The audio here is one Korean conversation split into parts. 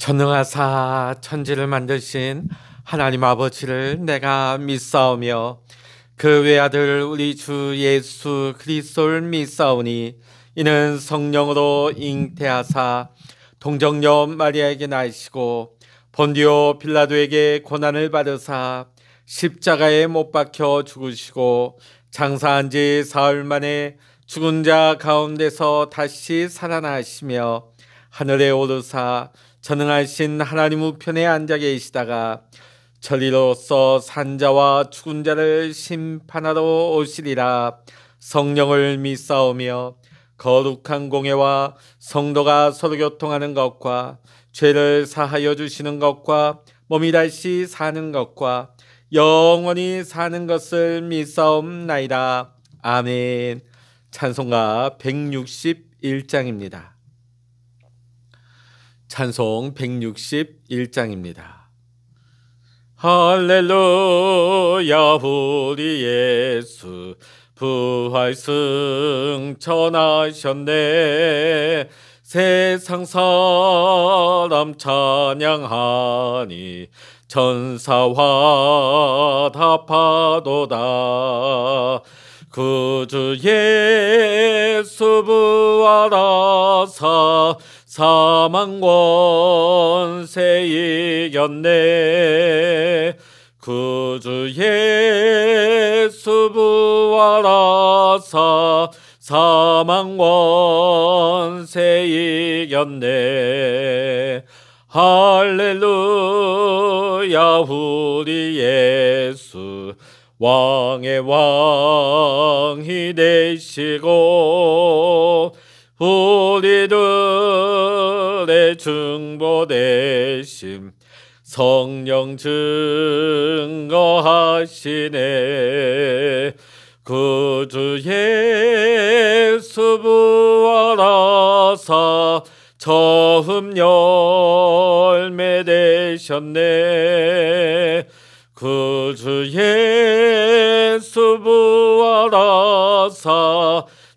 전능하사 천지를 만드신 하나님 아버지를 내가 믿사오며 그 외아들 우리 주 예수 그리스도를 믿사오니 이는 성령으로 잉태하사 동정녀 마리아에게 나시고 본디오 빌라도에게 고난을 받으사 십자가에 못 박혀 죽으시고 장사한 지 사흘 만에 죽은 자 가운데서 다시 살아나시며 하늘에 오르사 전능하신 하나님 우편에 앉아 계시다가 천리로서 산자와 죽은 자를 심판하러 오시리라. 성령을 믿사오며 거룩한 공예와 성도가 서로 교통하는 것과 죄를 사하여 주시는 것과 몸이 다시 사는 것과 영원히 사는 것을 믿사옵나이다. 아멘. 찬송가 161장입니다. 찬송 161장입니다. 할렐루야 우리 예수 부활승 전하셨네. 세상 사람 찬양하니 천사와 답하도다. 구주 예수 부활하사 사망 권세 이겼네. 구주 예수 부활하사 사망 권세 이겼네. 할렐루야 우리 예수 왕의 왕이 되시고 우리들의 중보 되심 성령 증거하시네. 구주 예수 부활하사 처음 열매 되셨네. 구주 예수 부활하사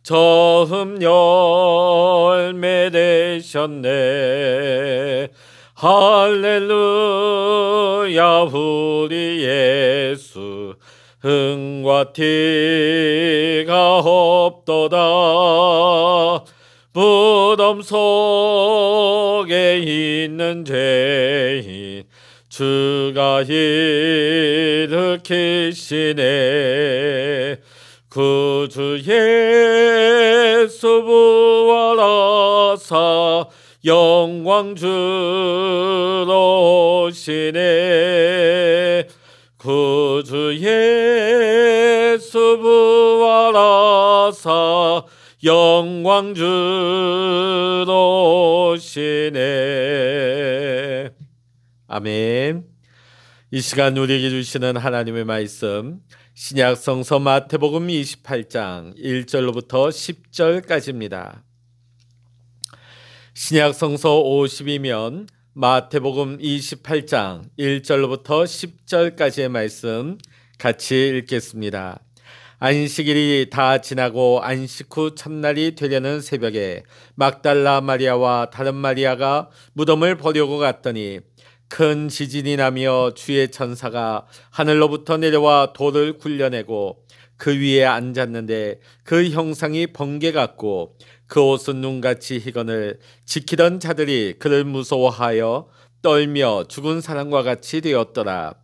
처음 열매 되셨네. 할렐루야 우리 예수 흥과 티가 없도다. 무덤 속에 있는 죄인 주가 일으키시네. 구주 예수 부활하사 영광 주러 오시네. 구주 예수 부활하사 영광 주러 오시네. 아멘. 이 시간 우리에게 주시는 하나님의 말씀 신약 성서 마태복음 28장 1절로부터 10절까지입니다. 신약 성서 50이면 마태복음 28장 1절로부터 10절까지의 말씀 같이 읽겠습니다. 안식일이 다 지나고 안식 후 첫날이 되려는 새벽에 막달라 마리아와 다른 마리아가 무덤을 보려고 갔더니 큰 지진이 나며 주의 천사가 하늘로부터 내려와 돌을 굴려내고 그 위에 앉았는데 그 형상이 번개 같고 그 옷은 눈같이 희건을 지키던 자들이 그를 무서워하여 떨며 죽은 사람과 같이 되었더라.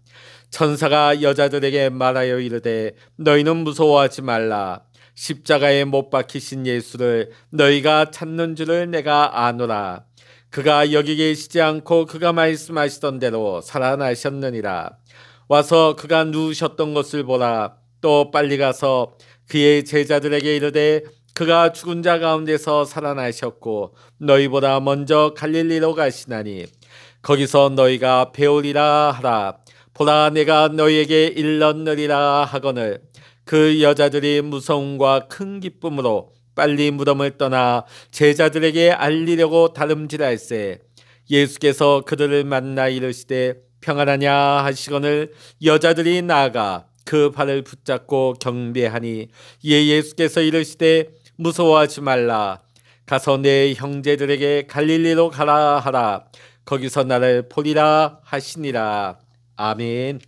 천사가 여자들에게 말하여 이르되 너희는 무서워하지 말라. 십자가에 못 박히신 예수를 너희가 찾는 줄을 내가 아노라. 그가 여기 계시지 않고 그가 말씀하시던 대로 살아나셨느니라. 와서 그가 누우셨던 것을 보라. 또 빨리 가서 그의 제자들에게 이르되 그가 죽은 자 가운데서 살아나셨고 너희보다 먼저 갈릴리로 가시나니 거기서 너희가 배우리라 하라. 보라 내가 너희에게 일렀느리라 하거늘 그 여자들이 무서움과 큰 기쁨으로 빨리 무덤을 떠나 제자들에게 알리려고 다름질할세 예수께서 그들을 만나 이르시되 평안하냐 하시거늘 여자들이 나아가 그 발을 붙잡고 경배하니 이에 예수께서 이르시되 무서워하지 말라. 가서 내 형제들에게 갈릴리로 가라 하라. 거기서 나를 보리라 하시니라. 아멘.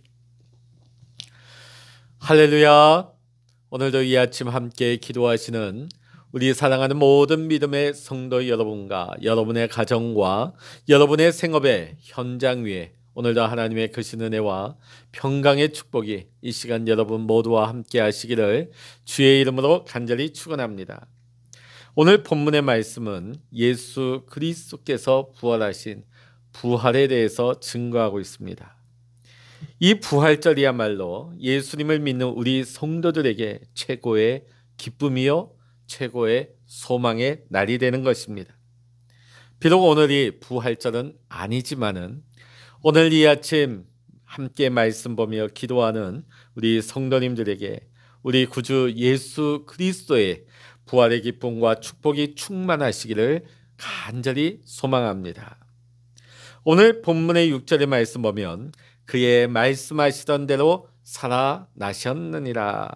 할렐루야. 오늘도 이 아침 함께 기도하시는 우리 사랑하는 모든 믿음의 성도 여러분과 여러분의 가정과 여러분의 생업의 현장 위에 오늘도 하나님의 크신 은혜와 평강의 축복이 이 시간 여러분 모두와 함께 하시기를 주의 이름으로 간절히 축원합니다. 오늘 본문의 말씀은 예수 그리스도께서 부활하신 부활에 대해서 증거하고 있습니다. 이 부활절이야말로 예수님을 믿는 우리 성도들에게 최고의 기쁨이요 최고의 소망의 날이 되는 것입니다. 비록 오늘이 부활절은 아니지만은 오늘 이 아침 함께 말씀 보며 기도하는 우리 성도님들에게 우리 구주 예수 그리스도의 부활의 기쁨과 축복이 충만하시기를 간절히 소망합니다. 오늘 본문의 6절의 말씀 보면 그의 말씀하시던 대로 살아나셨느니라.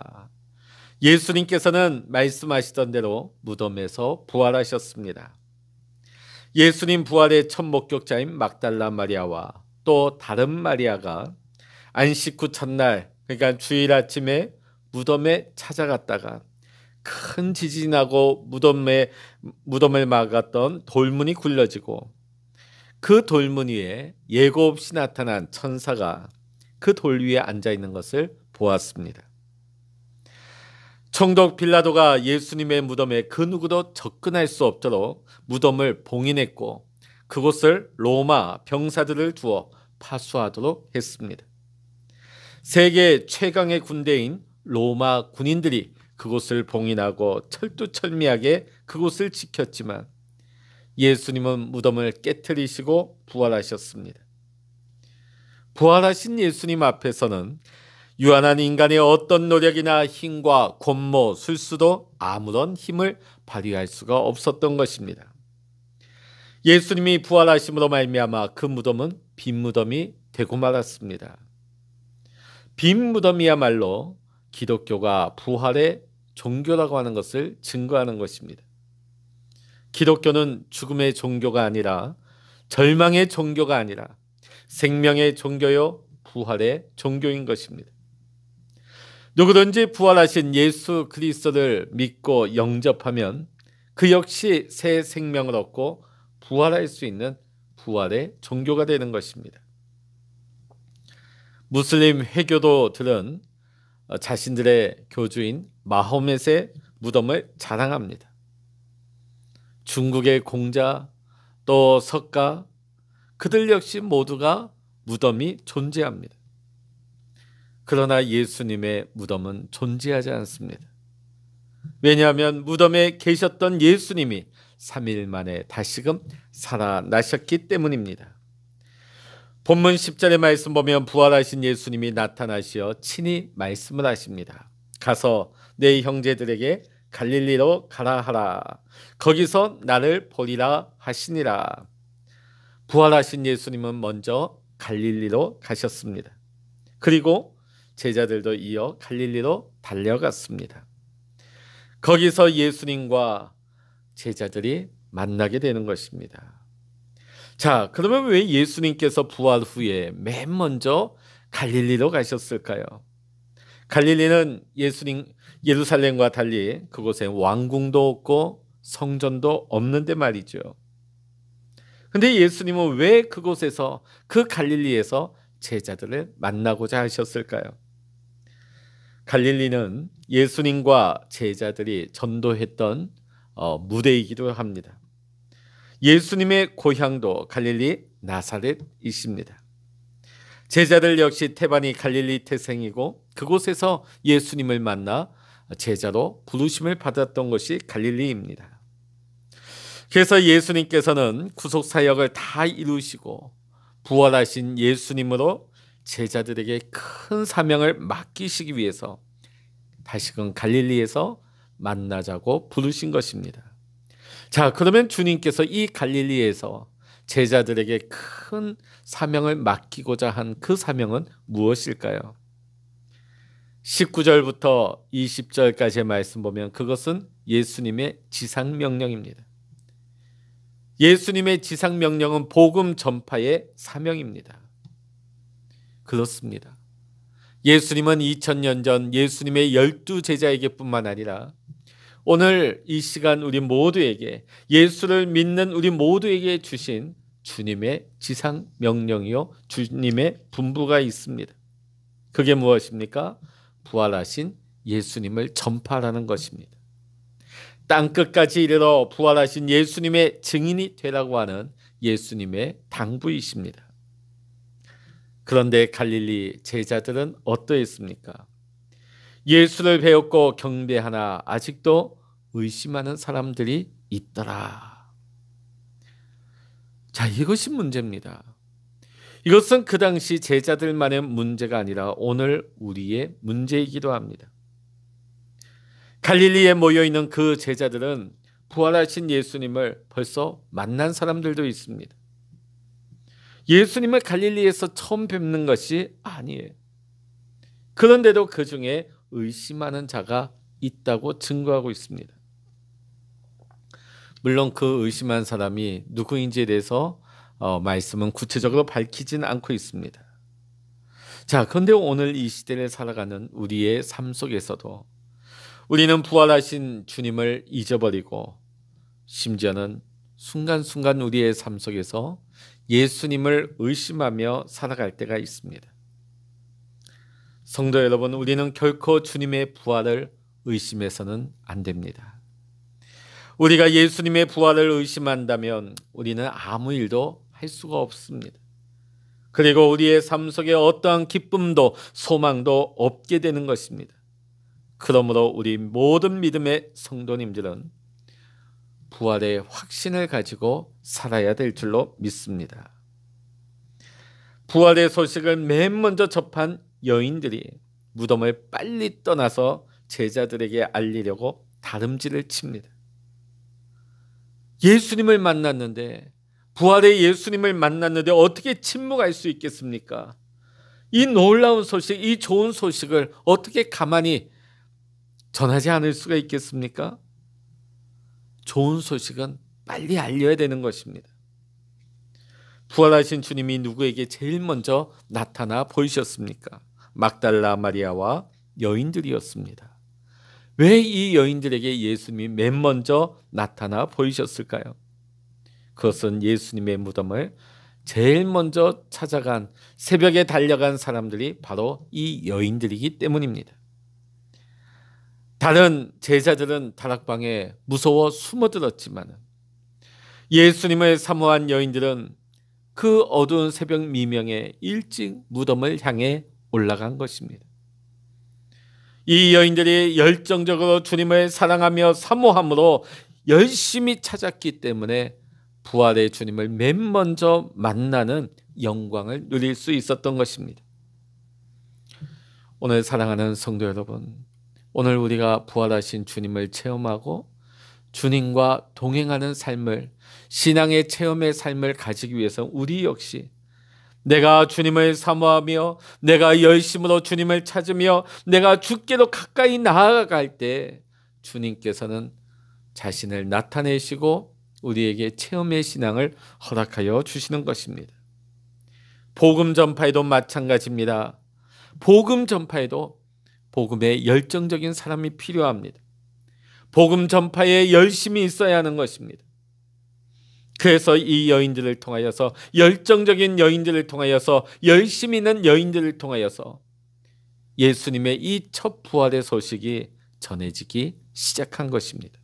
예수님께서는 말씀하시던 대로 무덤에서 부활하셨습니다. 예수님 부활의 첫 목격자인 막달라 마리아와 또 다른 마리아가 안식 후 첫날, 그러니까 주일 아침에 무덤에 찾아갔다가 큰 지진이 나고 무덤을 막았던 돌문이 굴려지고 그 돌문 위에 예고 없이 나타난 천사가 그 돌 위에 앉아 있는 것을 보았습니다. 총독 빌라도가 예수님의 무덤에 그 누구도 접근할 수 없도록 무덤을 봉인했고 그곳을 로마 병사들을 두어 파수하도록 했습니다. 세계 최강의 군대인 로마 군인들이 그곳을 봉인하고 철두철미하게 그곳을 지켰지만 예수님은 무덤을 깨트리시고 부활하셨습니다. 부활하신 예수님 앞에서는 유한한 인간의 어떤 노력이나 힘과 권모, 술수도 아무런 힘을 발휘할 수가 없었던 것입니다. 예수님이 부활하심으로 말미암아 그 무덤은 빈 무덤이 되고 말았습니다. 빈 무덤이야말로 기독교가 부활의 종교라고 하는 것을 증거하는 것입니다. 기독교는 죽음의 종교가 아니라 절망의 종교가 아니라 생명의 종교요 부활의 종교인 것입니다. 누구든지 부활하신 예수 그리스도를 믿고 영접하면 그 역시 새 생명을 얻고 부활할 수 있는 부활의 종교가 되는 것입니다. 무슬림 회교도들은 자신들의 교주인 마호멧의 무덤을 자랑합니다. 중국의 공자 또 석가 그들 역시 모두가 무덤이 존재합니다. 그러나 예수님의 무덤은 존재하지 않습니다. 왜냐하면 무덤에 계셨던 예수님이 3일 만에 다시금 살아나셨기 때문입니다. 본문 10절의 말씀 보면 부활하신 예수님이 나타나시어 친히 말씀을 하십니다. 가서 내 형제들에게 갈릴리로 가라 하라. 거기서 나를 보리라 하시니라. 부활하신 예수님은 먼저 갈릴리로 가셨습니다. 그리고 제자들도 이어 갈릴리로 달려갔습니다. 거기서 예수님과 제자들이 만나게 되는 것입니다. 자, 그러면 왜 예수님께서 부활 후에 맨 먼저 갈릴리로 가셨을까요? 갈릴리는 예루살렘과 달리 그곳에 왕궁도 없고 성전도 없는데 말이죠. 근데 예수님은 왜 그곳에서 그 갈릴리에서 제자들을 만나고자 하셨을까요? 갈릴리는 예수님과 제자들이 전도했던 무대이기도 합니다. 예수님의 고향도 갈릴리 나사렛이십니다. 제자들 역시 태반이 갈릴리 태생이고 그곳에서 예수님을 만나 제자로 부르심을 받았던 것이 갈릴리입니다. 그래서 예수님께서는 구속 사역을 다 이루시고 부활하신 예수님으로 제자들에게 큰 사명을 맡기시기 위해서 다시금 갈릴리에서 만나자고 부르신 것입니다. 자, 그러면 주님께서 이 갈릴리에서 제자들에게 큰 사명을 맡기고자 한 그 사명은 무엇일까요? 19절부터 20절까지의 말씀 보면 그것은 예수님의 지상명령입니다. 예수님의 지상 명령은 복음 전파의 사명입니다. 그렇습니다. 예수님은 2000년 전 예수님의 12제자에게 뿐만 아니라 오늘 이 시간 우리 모두에게, 예수를 믿는 우리 모두에게 주신 주님의 지상 명령이요, 주님의 분부가 있습니다. 그게 무엇입니까? 부활하신 예수님을 전파하라는 것입니다. 땅끝까지 이르러 부활하신 예수님의 증인이 되라고 하는 예수님의 당부이십니다. 그런데 갈릴리 제자들은 어떠했습니까? 예수를 배웠고 경배하나 아직도 의심하는 사람들이 있더라. 자, 이것이 문제입니다. 이것은 그 당시 제자들만의 문제가 아니라 오늘 우리의 문제이기도 합니다. 갈릴리에 모여있는 그 제자들은 부활하신 예수님을 벌써 만난 사람들도 있습니다. 예수님을 갈릴리에서 처음 뵙는 것이 아니에요. 그런데도 그 중에 의심하는 자가 있다고 증거하고 있습니다. 물론 그 의심한 사람이 누구인지에 대해서 말씀은 구체적으로 밝히진 않고 있습니다. 자, 그런데 오늘 이 시대를 살아가는 우리의 삶 속에서도 우리는 부활하신 주님을 잊어버리고 심지어는 순간순간 우리의 삶 속에서 예수님을 의심하며 살아갈 때가 있습니다. 성도 여러분, 우리는 결코 주님의 부활을 의심해서는 안 됩니다. 우리가 예수님의 부활을 의심한다면 우리는 아무 일도 할 수가 없습니다. 그리고 우리의 삶 속에 어떠한 기쁨도 소망도 없게 되는 것입니다. 그러므로 우리 모든 믿음의 성도님들은 부활의 확신을 가지고 살아야 될 줄로 믿습니다. 부활의 소식을 맨 먼저 접한 여인들이 무덤을 빨리 떠나서 제자들에게 알리려고 다름질을 칩니다. 예수님을 만났는데, 부활의 예수님을 만났는데 어떻게 침묵할 수 있겠습니까? 이 놀라운 소식, 이 좋은 소식을 어떻게 가만히 전하지 않을 수가 있겠습니까? 좋은 소식은 빨리 알려야 되는 것입니다. 부활하신 주님이 누구에게 제일 먼저 나타나 보이셨습니까? 막달라 마리아와 여인들이었습니다. 왜 이 여인들에게 예수님이 맨 먼저 나타나 보이셨을까요? 그것은 예수님의 무덤을 제일 먼저 찾아간, 새벽에 달려간 사람들이 바로 이 여인들이기 때문입니다. 다른 제자들은 다락방에 무서워 숨어들었지만 예수님을 사모한 여인들은 그 어두운 새벽 미명에 일찍 무덤을 향해 올라간 것입니다. 이 여인들이 열정적으로 주님을 사랑하며 사모함으로 열심히 찾았기 때문에 부활의 주님을 맨 먼저 만나는 영광을 누릴 수 있었던 것입니다. 오늘 사랑하는 성도 여러분, 오늘 우리가 부활하신 주님을 체험하고 주님과 동행하는 삶을, 신앙의 체험의 삶을 가지기 위해서 우리 역시 내가 주님을 사모하며 내가 열심으로 주님을 찾으며 내가 주께로 가까이 나아갈 때 주님께서는 자신을 나타내시고 우리에게 체험의 신앙을 허락하여 주시는 것입니다. 복음 전파에도 마찬가지입니다. 복음 전파에도 복음에 열정적인 사람이 필요합니다. 복음 전파에 열심이 있어야 하는 것입니다. 그래서 이 여인들을 통하여서, 열정적인 여인들을 통하여서, 열심히 있는 여인들을 통하여서 예수님의 이 첫 부활의 소식이 전해지기 시작한 것입니다.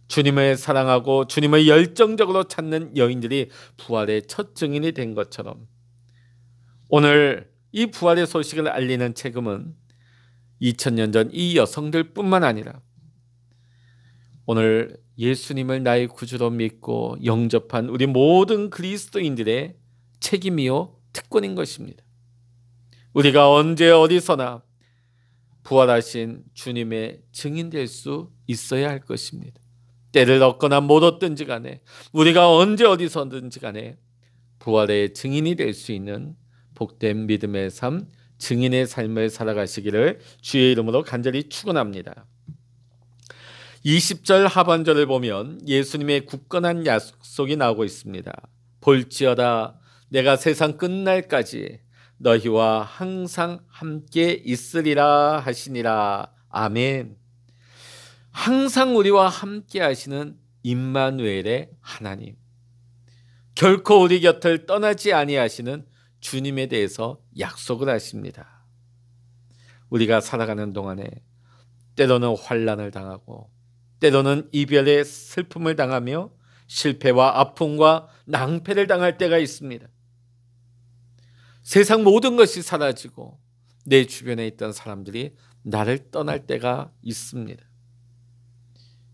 주님을 사랑하고 주님을 열정적으로 찾는 여인들이 부활의 첫 증인이 된 것처럼 오늘 이 부활의 소식을 알리는 책임은 2000년 전 이 여성들뿐만 아니라 오늘 예수님을 나의 구주로 믿고 영접한 우리 모든 그리스도인들의 책임이요 특권인 것입니다. 우리가 언제 어디서나 부활하신 주님의 증인될 수 있어야 할 것입니다. 때를 얻거나 못 얻든지 간에 우리가 언제 어디서든지 간에 부활의 증인이 될 수 있는 복된 믿음의 삶, 증인의 삶을 살아가시기를 주의 이름으로 간절히 축원합니다. 20절 하반절을 보면 예수님의 굳건한 약속이 나오고 있습니다. 볼지어다 내가 세상 끝날까지 너희와 항상 함께 있으리라 하시니라. 아멘. 항상 우리와 함께 하시는 임마누엘의 하나님, 결코 우리 곁을 떠나지 아니하시는 주님에 대해서 약속을 하십니다. 우리가 살아가는 동안에 때로는 환난을 당하고 때로는 이별의 슬픔을 당하며 실패와 아픔과 낭패를 당할 때가 있습니다. 세상 모든 것이 사라지고 내 주변에 있던 사람들이 나를 떠날 때가 있습니다.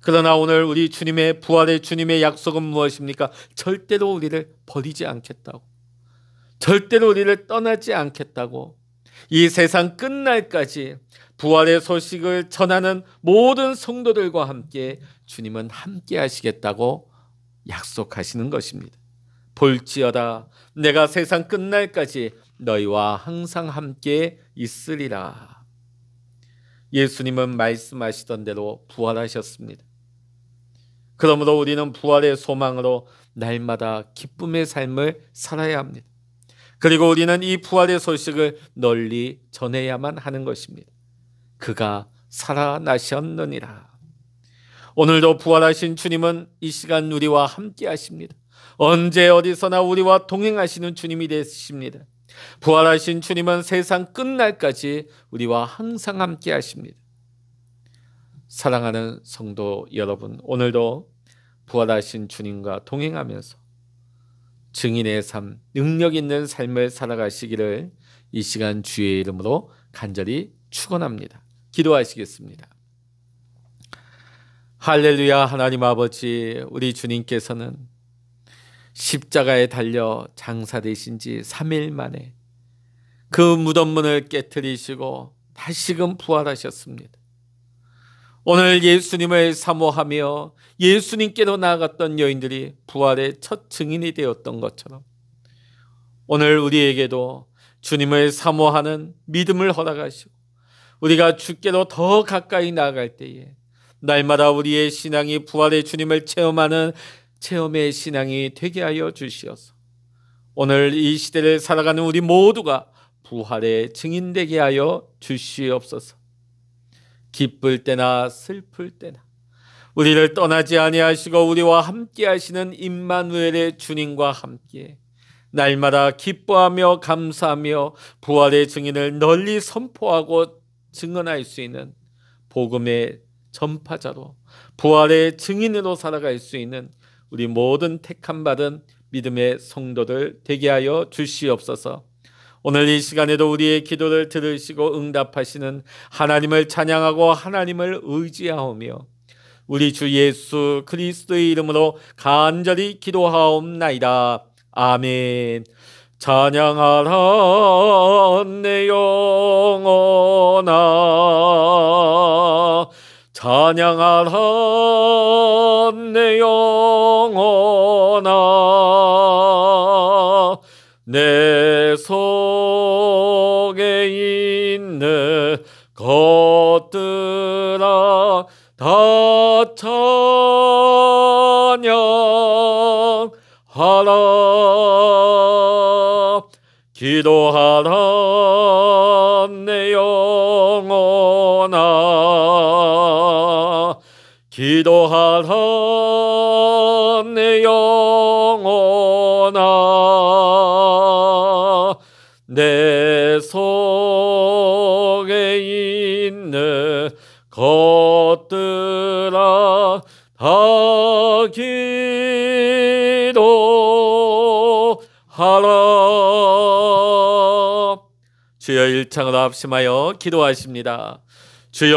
그러나 오늘 우리 주님의 부활의 주님의 약속은 무엇입니까? 절대로 우리를 버리지 않겠다고, 절대로 우리를 떠나지 않겠다고, 이 세상 끝날까지 부활의 소식을 전하는 모든 성도들과 함께 주님은 함께 하시겠다고 약속하시는 것입니다. 볼지어다 내가 세상 끝날까지 너희와 항상 함께 있으리라. 예수님은 말씀하시던 대로 부활하셨습니다. 그러므로 우리는 부활의 소망으로 날마다 기쁨의 삶을 살아야 합니다. 그리고 우리는 이 부활의 소식을 널리 전해야만 하는 것입니다. 그가 살아나셨느니라. 오늘도 부활하신 주님은 이 시간 우리와 함께 하십니다. 언제 어디서나 우리와 동행하시는 주님이 되십니다. 부활하신 주님은 세상 끝날까지 우리와 항상 함께 하십니다. 사랑하는 성도 여러분, 오늘도 부활하신 주님과 동행하면서 증인의 삶, 능력 있는 삶을 살아가시기를 이 시간 주의 이름으로 간절히 축원합니다. 기도하시겠습니다. 할렐루야. 하나님 아버지, 우리 주님께서는 십자가에 달려 장사되신 지 3일 만에 그 무덤문을 깨트리시고 다시금 부활하셨습니다. 오늘 예수님을 사모하며 예수님께로 나아갔던 여인들이 부활의 첫 증인이 되었던 것처럼 오늘 우리에게도 주님을 사모하는 믿음을 허락하시고 우리가 주께로 더 가까이 나아갈 때에 날마다 우리의 신앙이 부활의 주님을 체험하는 체험의 신앙이 되게 하여 주시어서 오늘 이 시대를 살아가는 우리 모두가 부활의 증인되게 하여 주시옵소서. 기쁠 때나 슬플 때나 우리를 떠나지 아니하시고 우리와 함께 하시는 임마누엘의 주님과 함께 날마다 기뻐하며 감사하며 부활의 증인을 널리 선포하고 증언할 수 있는 복음의 전파자로 부활의 증인으로 살아갈 수 있는 우리 모든 택함받은 믿음의 성도들 되게 하여 주시옵소서. 오늘 이 시간에도 우리의 기도를 들으시고 응답하시는 하나님을 찬양하고 하나님을 의지하오며 우리 주 예수 그리스도의 이름으로 간절히 기도하옵나이다. 아멘. 찬양하라 내 영혼아, 찬양하라 내 영혼아, 내 속에 있는 것들아 다 찬양하라. 기도하라 내 영혼아, 기도하라 내 영혼아, 내 속에 있는 것들아 다 기도하라. 주여 일창으로 합심하여 기도하십니다. 주여